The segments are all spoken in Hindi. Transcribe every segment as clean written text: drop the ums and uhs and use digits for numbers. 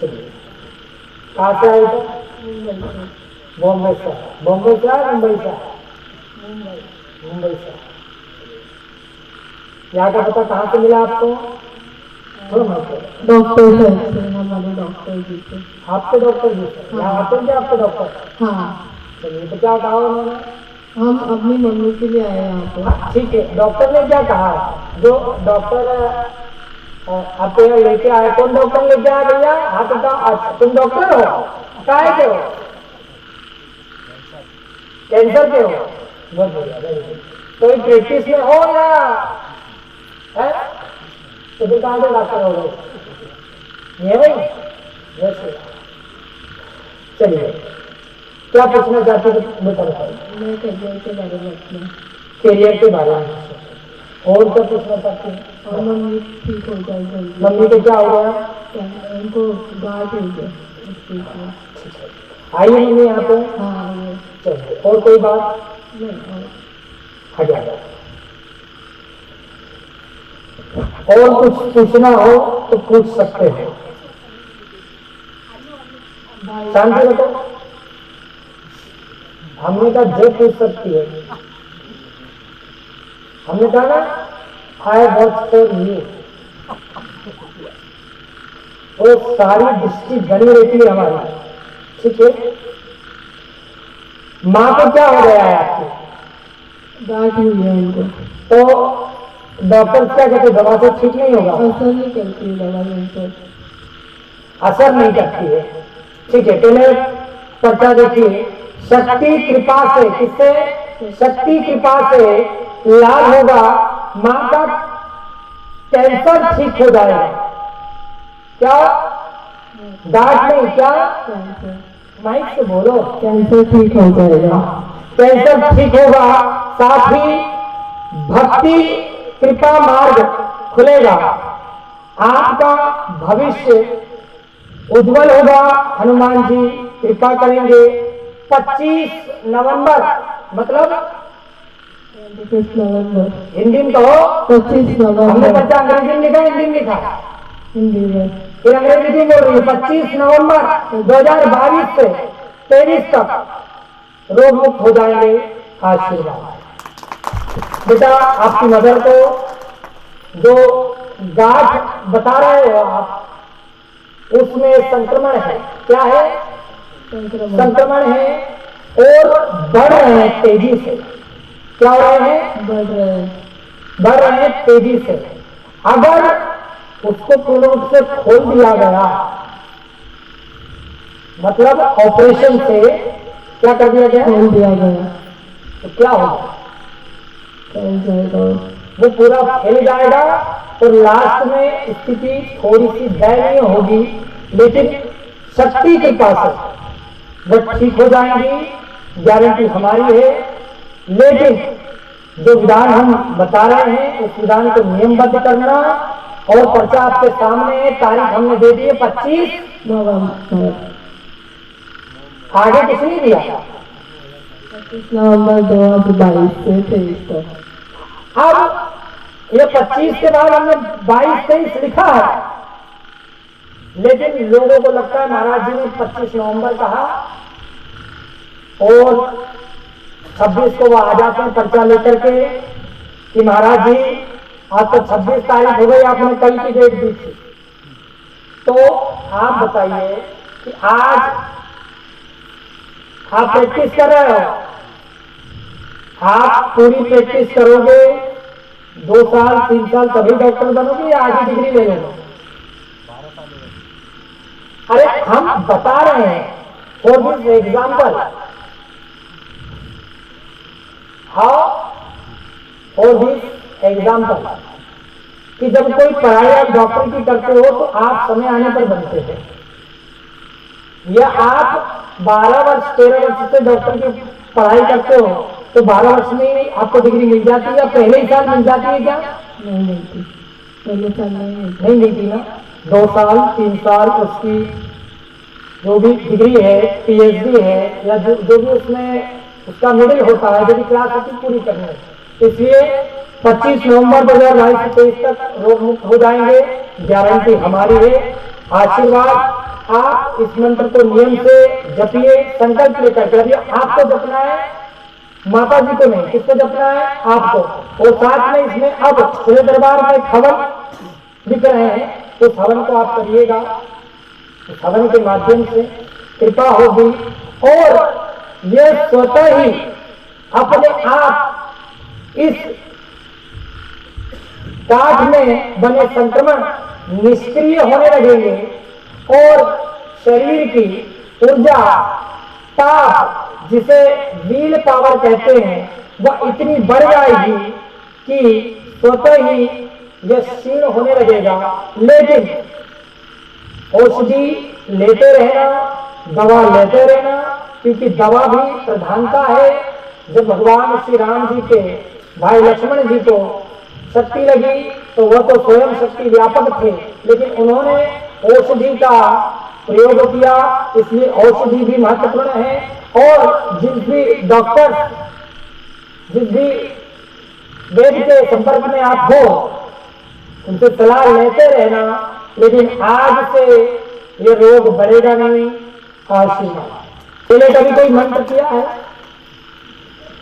चलिए, कहाँ से आए थे? बॉम्बे से। बॉम्बे से आए, मुंबई से आए? मुंबई से। यहाँ का पता कहाँ से मिला आपको? डॉक्टर से, हमारे डॉक्टर जी से। आपके डॉक्टर जी से? यहाँ आते हैं क्या आपके डॉक्टर? हाँ। चलिए, तो क्या कहा उन्होंने? हम अपनी मम्मी के लिए आए यहाँ पे। ठीक है, डॉक्टर ने क्या कहा? जो डॉक्टर आपको यहाँ लेके आए, कौन डॉक्टर लेके आया भैया? हाँ तो अच्छा, तुम डॉक्टर हो? काहे के हो? कैंसर के हो? बहुत बढ़िया, वेरी गुड। कोई प्रैक्टिस में हो या है? तो फिर कहाँ से डॉक्टर हो गए? ये भाई वैसे। चलिए, क्या पूछना चाहते हो बेटा बताइए। मैं करियर के बारे में अपने। करियर के बारे में और क्या पूछना चाहती हैं? और मम्मी ठीक हो जाए जल्दी। मम्मी को क्या हो गया? उनको गांठ हो गया। आइए मम्मी यहाँ पे। हाँ। चलिए, और कोई बात नहीं। हटा। और कुछ पूछना हो तो पूछ सकते हैं। शांति रखो। हमने कहा जो पूछ सकती है। हमने कहा ना आई वर्क फॉर यू, वो सारी दृष्टि बनी रहती है हमारी। ठीक है, माँ को क्या हो गया है आपकी? गांठ हुई है उनको। तो डॉक्टर क्या कहते हैं? दवा से ठीक नहीं होगा? असर नहीं करती है दवा उन पर। असर नहीं करती है। ठीक है, पहले पर्चा देखिए। शक्ति कृपा से, किससे? शक्ति कृपा से लाभ होगा, मां का कैंसर ठीक हो जाएगा। क्या? गांठ नहीं, क्या? कैंसर। माइक से बोलो। कैंसर ठीक हो जाएगा। कैंसर ठीक होगा, साथ ही भक्ति कृपा मार्ग खुलेगा, आपका भविष्य उज्जवल होगा, हनुमान जी कृपा करेंगे। 25 नवंबर मतलब 25 नवंबर। हिंदी में कहो। 25 हमने नवंबर। बच्चा अंग्रेजी में लिखा, हिंदी में लिखा? हिंदी में। फिर अंग्रेजी क्यों बोल रही है? 25 नवंबर 2022 से 23 तक रोग मुक्त हो जाएंगे। आशीर्वाद। बेटा, आपकी मदर को जो गांठ बता रहे हो आप, उसमें संक्रमण है। क्या है? संक्रमण है और बढ़ रहे हैं तेजी से। क्या हो रहे हैं? बढ़ रहे हैं तेजी से। अगर उसको पूर्ण रूप से खोल दिया गया, मतलब ऑपरेशन से क्या कर दिया गया? खोल दिया गया तो क्या होगा? जाएगा, वो पूरा फैल जाएगा और लास्ट में स्थिति थोड़ी सी दयनीय होगी, लेकिन शक्ति के पास वो ठीक हो जाएंगी, गारंटी हमारी है। लेकिन जो विधान हम बता रहे हैं, उस विधान को नियमबद्ध करना। और पर्चा आपके सामने है, तारीख हमने दे दी है 25 नवंबर। आगे कुछ नहीं दिया। 25 नवंबर 2022 से 23 तक। अब ये 25 के बाद हमने 22-23 लिखा है, लेकिन लोगों को लगता है महाराज जी ने 25 नवंबर कहा और 26 को वो आ जाते हैं पर्चा लेकर के कि महाराज जी आज तो 26 तारीख हो गई, आपने कल की डेट दी थी। तो आप बताइए कि आज आप प्रैक्टिस कर रहे हो, आप पूरी प्रैक्टिस करोगे 2 साल 3 साल तभी डॉक्टर बनोगे या आज ही डिग्री ले लोगे? अरे हम बता रहे हैं for this example, how for this example कि जब कोई पढ़ाई आप डॉक्टर की करते हो तो आप समय आने पर बनते हैं, या आप 12 वर्ष 13 वर्ष से डॉक्टर की पढ़ाई करते हो तो 12 वर्ष में आपको डिग्री मिल जाती है या पहले ही साल मिल जाती है? क्या नहीं मिलती? पहले साल नहीं मिलती ना। 2 साल 3 साल उसकी जो भी डिग्री है, पीएचडी है या जो भी उसमें उसका मिडिल होता है, जो भी क्लास होती पूरी करनी है। इसलिए 25 नवंबर 2022 से 23 तक रोग मुक्त हो जाएंगे, गारंटी हमारी है। आशीर्वाद आप इस मंत्र को नियम से जपिए, संकल्प लेकर के। अभी आपको जपना है, माता जी को नहीं, किसको जपना है? आपको। और साथ में इसमें अब पूरे दरबार में हवन लिख रहे हैं, तो हवन को आप करिएगा। हवन के माध्यम से कृपा होगी और यह स्वतः ही अपने आप इस काठ में बने संक्रमण निष्क्रिय होने लगेंगे और शरीर की ऊर्जा, ताप, जिसे व्हील पावर कहते हैं, वह इतनी बढ़ जाएगी कि स्वतः ही यह क्षीण होने लगेगा। लेकिन औषधि लेते रहना, दवा लेते रहना, क्योंकि दवा भी प्रधानता है। जब भगवान श्री राम जी के भाई लक्ष्मण जी को शक्ति लगी तो वह तो स्वयं शक्ति व्यापक थे, लेकिन उन्होंने औषधि का प्रयोग किया, इसलिए औषधि भी महत्वपूर्ण है। और जिस भी डॉक्टर, जिस भी वैद्य के संपर्क में आप हो, उनसे सलाह लेते रहना। लेकिन आज से ये रोग बढ़ेगा नहीं। आशीर्वाद। पहले कभी कोई मंत्र किया है?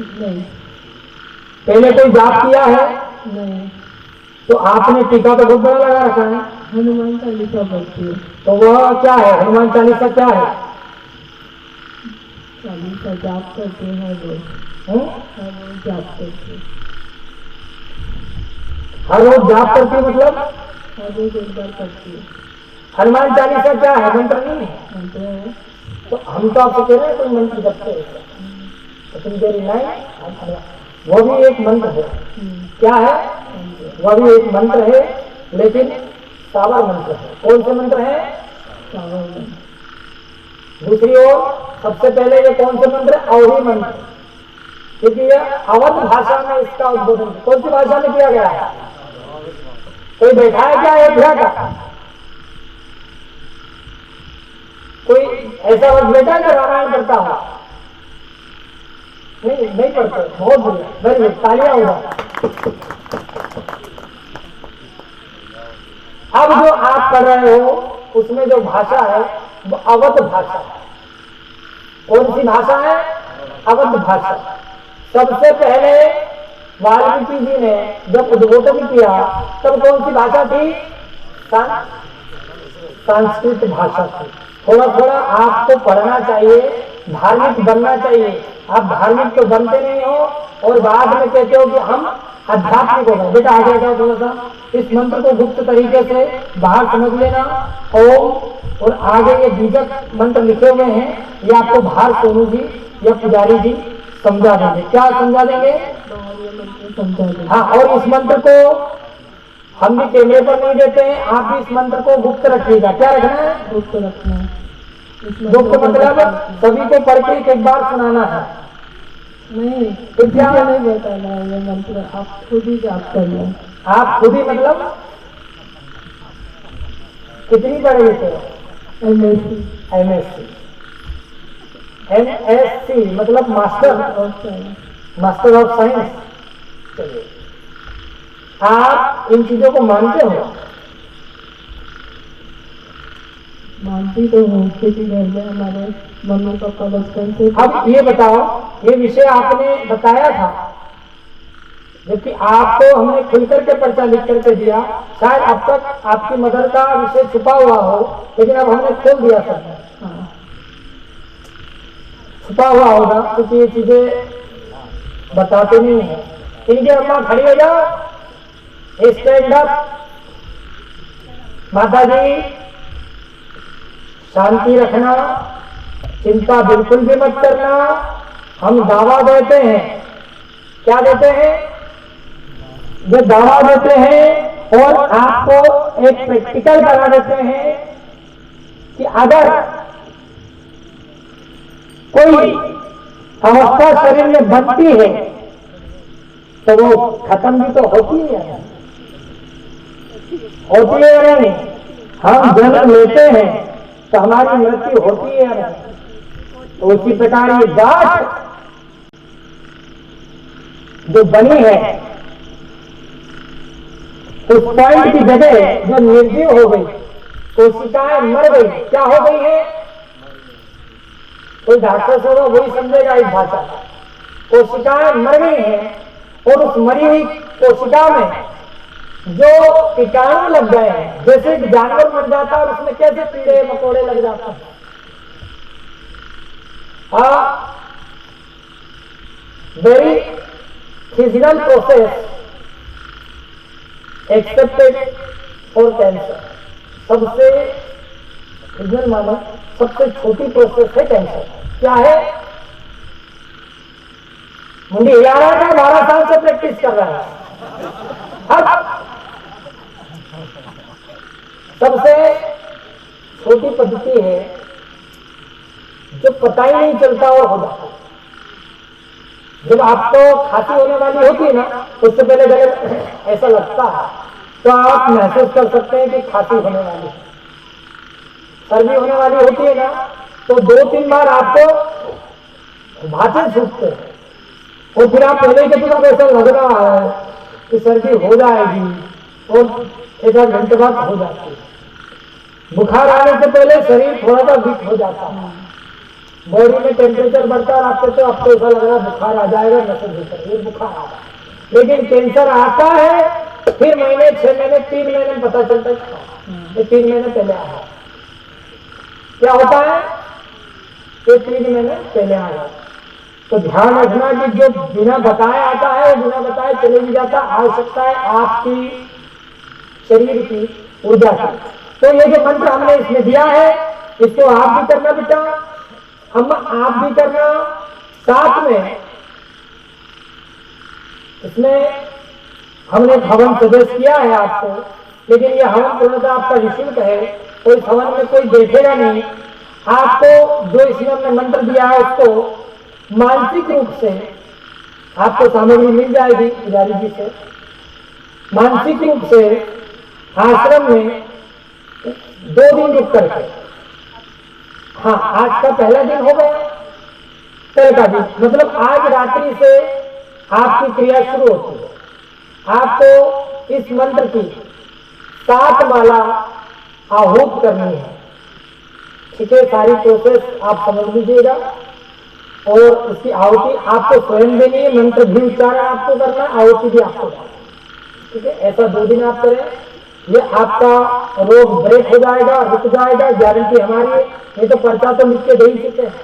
नहीं। पहले कोई जाप किया है? नहीं। तो आपने टीका तो बहुत बड़ा लगा रखा है। हनुमान चालीसा पढ़ती है। तो वह क्या है? हनुमान चालीसा क्या है? चालीसा जाप करते हैं रोज। हर रोज जाप करते। हर रोज जाप करती मतलब? हर रोज एक बार करती है। हनुमान चालीसा क्या है? मंत्र नहीं है? मंत्र है। तो हम तो आपसे कह रहे हैं कोई मंत्र जपते हैं, तो तुम कह रही नहीं, वो भी एक मंत्र है। क्या है? वह भी एक मंत्र है, लेकिन सावर मंत्र है। कौन से मंत्र है? सावर मंत्र। दूसरी ओर सबसे पहले ये कौन से मंत्र? अवधि मंत्र, क्योंकि यह अवध भाषा में इसका उद्बोधन। कौन सी भाषा में किया गया है? कोई बैठा है क्या अयोध्या का? कोई ऐसा वक्त बैठा है रामायण पढ़ता हो? नहीं, नहीं पढ़ते। बहुत बढ़िया, वेरी गुड, तालियां होगा। अब जो आप पढ़ रहे हो उसमें जो भाषा है वो अवध भाषा है। कौन सी भाषा है? अवध भाषा। सबसे पहले वाल्मीकि जी ने जब उद्बोधन किया तब कौन सी भाषा थी? संस्कृत भाषा थी। थोड़ा थोड़ा आपको पढ़ना चाहिए, धार्मिक बनना चाहिए। आप धार्मिक तो बनते नहीं हो और बाद में कहते हो कि हम आध्यात्मिक हो गए। बेटा आगे जाओ थोड़ा सा, इस मंत्र को गुप्त तरीके से बाहर समझ लेना। ओम, और आगे ये बीजक मंत्र लिखे हुए हैं, ये आपको बाहर सोनू जी या पुजारी जी समझा देंगे। क्या समझा देंगे? समझा देंगे। हाँ, और इस मंत्र को हम भी कैमरे पर नहीं देते हैं, आप भी इस मंत्र को गुप्त रखिएगा। क्या रखना है? गुप्त रखना है। गुप्त मतलब सभी को पढ़ के एक बार सुनाना है। नहीं, तो क्या नहीं बताना है ये मंत्र, आप खुद ही जाप करना। आप खुद ही मतलब कितनी पढ़े लिखे हो? MSc। MSc। MSc मतलब master of science. Master of science. चलिए, आप इन चीजों को मानते हो? मानती तो हूँ, क्योंकि घर में हमारे मम्मी पापा बचपन से। अब ये बताओ, ये विषय आपने बताया था, जबकि आपको हमने खुल करके पर्चा लिख करके दिया। शायद अब तक आपकी मदर का विषय छुपा हुआ हो, लेकिन अब हमने खोल दिया सब। हाँ। छुपा हुआ होगा क्योंकि ये चीजें बताते नहीं है। इनके अम्मा खड़ी हो जाओ, स्टैंड अप। माता जी शांति रखना, चिंता बिल्कुल भी मत करना। हम दावा देते हैं। क्या देते हैं? जो दावा देते हैं और आपको एक प्रैक्टिकल बना देते हैं कि अगर कोई अवस्था शरीर में बनती है तो वो खत्म भी तो होती है, होती है या नहीं? हम जन्म लेते हैं तो हमारी मृत्यु होती है या नहीं? तो उसी प्रकार ये गांठ जो बनी है उस पॉइंट की जगह जो निर्जीव हो गई, कोशिकाएं मर गई, क्या हो गई है? कोई डॉक्टर से होगा वही समझेगा इस भाषा। कोशिकाएं मर गई हैं और उस मरी हुई कोशिका में जो कीटाणु लग गए हैं, जैसे कि जानवर मर जाता है और उसमें कैसे कीड़े मकोड़े लग जाते हैं, very physical process accepted for cancer. सबसे फिजिकल मानो सबसे छोटी प्रोसेस है कैंसर। क्या है? मुंडी हिला रहा था, 12 साल से प्रैक्टिस कर रहा है। अब सबसे छोटी पद्धति है जो पता ही नहीं चलता और हो जाता है। जब आपको खांसी होने वाली होती है ना, उससे पहले गले ऐसा लगता है तो आप महसूस कर सकते हैं कि खांसी होने वाली है। सर्दी होने वाली होती है ना, तो 2-3 बार आपको भाचे छूटते हैं और फिर आप पहले के तुरंत ऐसा लग रहा है कि सर्दी हो जाएगी और 1-8 घंटे बाद हो जाती है। बुखार आने से पहले शरीर थोड़ा सा वीक हो जाता है, बॉडी में टेम्परेचर बढ़ता है, आपको तो आपको ऐसा लग रहा है बुखार आ जाएगा, नशे भीतर ये बुखार आ जाए। लेकिन कैंसर आता है फिर महीने, 6 महीने, 3 महीने में पता चलता है ये 3 महीने पहले आया। क्या होता है? ये 3 महीने पहले आया। तो ध्यान रखना कि जो बिना बताए आता है वो बिना बताए चले भी जाता। आवश्यकता है आपकी शरीर की ऊर्जा की। तो ये जो मंत्र हमने इसमें दिया है, इसको आप भी करना बेटा, हम आप भी करना। साथ में इसमें हमने हवन सजेस्ट किया है आपको, लेकिन ये हवन पूर्णतः आपका निःशुल्क है। कोई हवन में कोई देखेगा नहीं। आपको जो इसमें हमने मंत्र दिया है उसको मानसिक रूप से आपको सामग्री मिल जाएगी पुजारी जी से। मानसिक रूप से आश्रम में 2 दिन रुक करके, हाँ आज का पहला दिन हो गया, कल का दिन मतलब आज रात्रि से आपकी क्रिया शुरू होती है। आपको इस मंत्र की 7 माला आहूत करनी है। ठीक है, सारी प्रोसेस आप समझ लीजिएगा और उसकी आहुति आपको स्वयं देनी है। मंत्र भी उच्चारण आपको करना, आहुति भी आपको करना। ठीक है, ऐसा 2 दिन आप करें, ये आपका रोग ब्रेक हो जाएगा, रुक जाएगा, गारंटी हमारी है। ये तो पर्चा तो लिख के दे ही चुके हैं।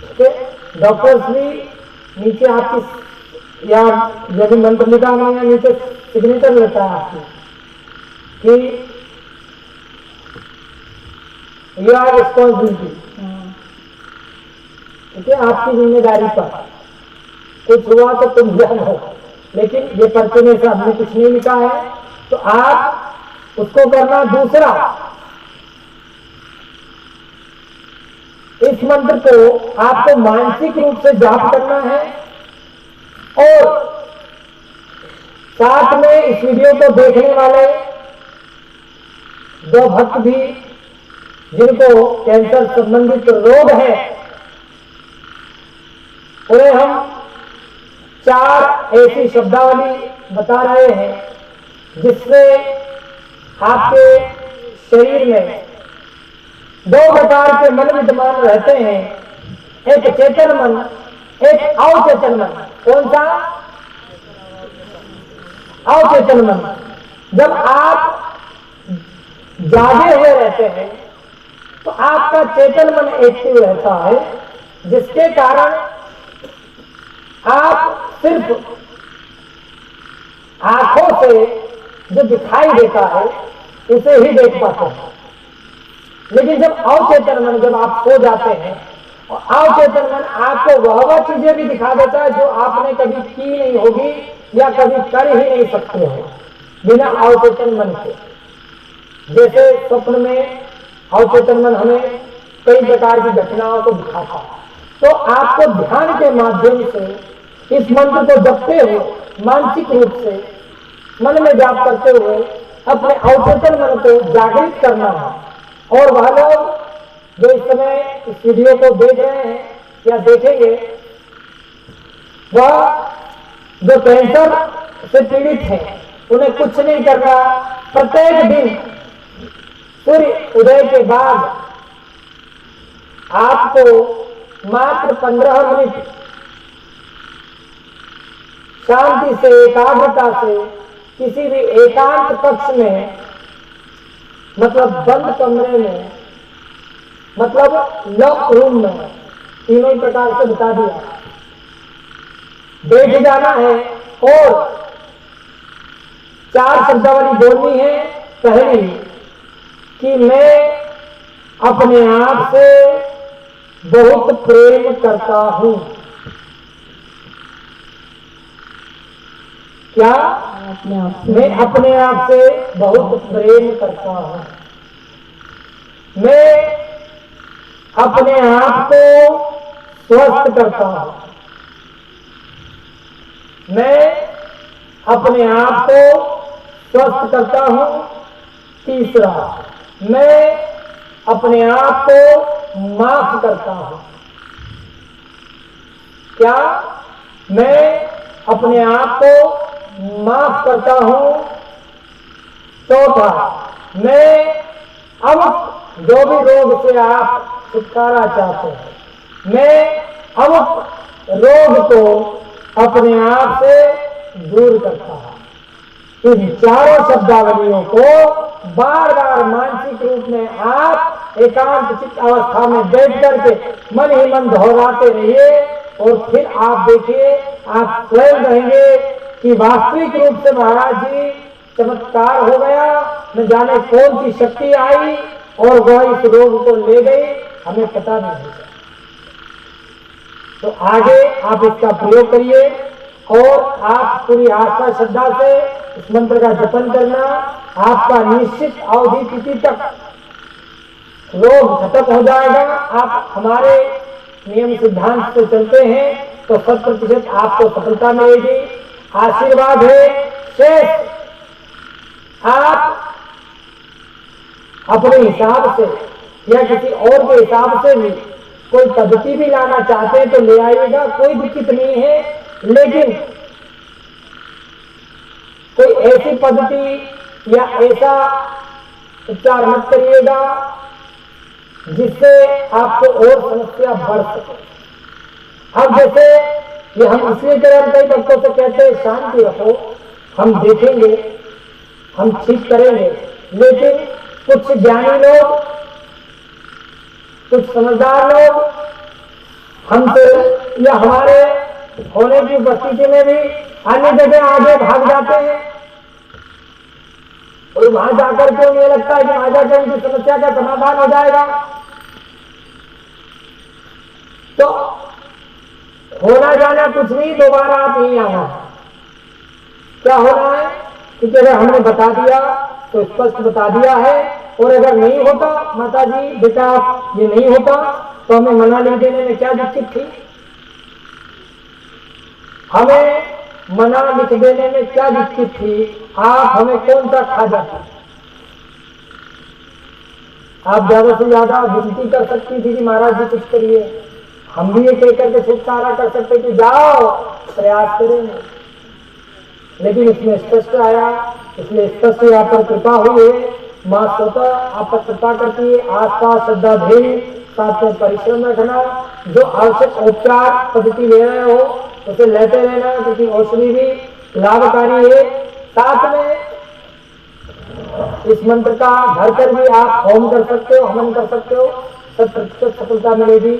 ठीक है, डॉक्टर्स भी नीचे आपकी या यदि मंत्र लिखा हुआ है नीचे सिग्नेचर लेता है आपकी कि यू आर रिस्पॉन्सिबिलिटी। ठीक है, आपकी जिम्मेदारी पर कुछ हुआ तो तुम ध्यान हो, लेकिन ये पर्चे में से हमने कुछ नहीं लिखा है तो आप उसको करना। दूसरा, इस मंत्र को आपको मानसिक रूप से जाप करना है और साथ में इस वीडियो को देखने वाले 2 भक्त भी जिनको कैंसर संबंधित रोग है, उन्हें हम 4 ऐसी शब्दावली बता रहे हैं जिससे आपके शरीर में 2 प्रकार के मन विद्यमान रहते हैं, एक चेतन मन, एक अवचेतन मन। कौन सा? अवचेतन मन। जब आप जागे हुए रहते हैं तो आपका चेतन मन एक्टिव रहता है, जिसके कारण आप सिर्फ आंखों से जो दिखाई देता है उसे ही देख पाते हैं। लेकिन जब अवचेतन मन, जब आप सो जाते हैं और अवचेतन मन आपको वह चीजें भी दिखा देता है जो आपने कभी की नहीं होगी या कभी कर ही नहीं सकते हो बिना अवचेतन मन के। जैसे स्वप्न में अवचेतन मन हमें कई प्रकार की घटनाओं को दिखाता है। तो आपको ध्यान के माध्यम से इस मंत्र को जपते हुए मानसिक रूप से मन में जाप करते हुए अपने अवचेतन मन को जागृत करना है। और वह लोग जो इस समय इस वीडियो को देख रहे हैं या देखेंगे, वह जो कैंसर से पीड़ित हैं उन्हें कुछ नहीं करना, प्रत्येक दिन सूर्य उदय के बाद आपको मात्र 15 मिनट शांति से, एकाग्रता से किसी भी एकांत कक्ष में, मतलब बंद कमरे में, मतलब लॉक रूम में, तीनों ही प्रकार से बता दिया, बैठ जाना है और 4 शब्दावली बोलनी है। पहली कि मैं अपने आप से बहुत प्रेम करता हूं। क्या? मैं अपने आप से बहुत प्रेम करता हूं। मैं अपने आप को स्वस्थ करता हूं। मैं अपने आप को स्वस्थ करता हूं। तीसरा, मैं अपने आप को माफ करता हूं। क्या? मैं अपने आप को माफ करता हूं। चौथा, मैं अब जो भी रोग से आप छुटकारा चाहते हैं, मैं अब रोग को अपने आप से दूर करता हूं। इन चारों शब्दावलियों को बार बार मानसिक रूप में आप एकांत चित्त अवस्था में बैठ करके मन ही मन दोहराते रहिए और फिर आप देखिए, आप स्वयं कहेंगे कि वास्तविक रूप से महाराज जी चमत्कार हो गया, न जाने कौन सी शक्ति आई और वह इस रोग को ले गई, हमें पता नहीं चला। तो आगे आप इसका प्रयोग करिए और आप पूरी आस्था श्रद्धा से इस मंत्र का जपन करना, आपका निश्चित अवधि तिथि तक रोग खत्म हो जाएगा। आप हमारे नियम सिद्धांत से चलते हैं तो 100% आपको सफलता मिलेगी। आशीर्वाद है। शेष आप अपने हिसाब से या किसी और के हिसाब से भी कोई पद्धति भी लाना चाहते हैं तो ले आइएगा, कोई दिक्कत नहीं है। लेकिन कोई ऐसी पद्धति या ऐसा उपचार मत करिएगा जिससे आपको और समस्या बढ़ सके। अब जैसे ये हम इसलिए कई भक्तों से कहते हैं शांति रखो, हम देखेंगे, हम ठीक करेंगे। लेकिन कुछ ज्ञानी लोग, कुछ समझदार लोग हमसे या हमारे होने की उपस्थिति में भी अन्य जगह आगे भाग जाते हैं और वहां जाकर के उन्हें लगता है कि वहां जाकर उनकी समस्या का समाधान हो जाएगा। तो होना जाना कुछ नहीं, दोबारा आप नहीं आना। क्या होना है? क्योंकि अगर हमने बता दिया तो स्पष्ट बता दिया है, और अगर नहीं होता, माता जी बेटा ये नहीं होता, तो हमें मना नहीं देने में क्या दिक्कत थी? हमें मना लिख देने में क्या दिक्कत थी? आप हमें कौन सा खा जाते? आप ज्यादा से ज्यादा विनती कर सकती थी कि महाराज जी कुछ करिए। हम भी ये कहकर के छुटकारा कर सकते कि जाओ प्रयास करेंगे। लेकिन इसमें स्पष्ट आया, इसलिए स्पष्ट यहाँ पर कृपा हुई है। माँ स्वतः आप पर कृपा करती है। आस्था श्रद्धा धैर्य साथ में परिश्रम रखना। जो आवश्यक उपचार पद्धति ले रहे हो उसे लेते रहना, क्योंकि औषधि भी लाभकारी है। साथ में इस मंत्र का घर कर भी आप होम कर सकते हो, हवन कर सकते हो, 100% सफलता मिलेगी।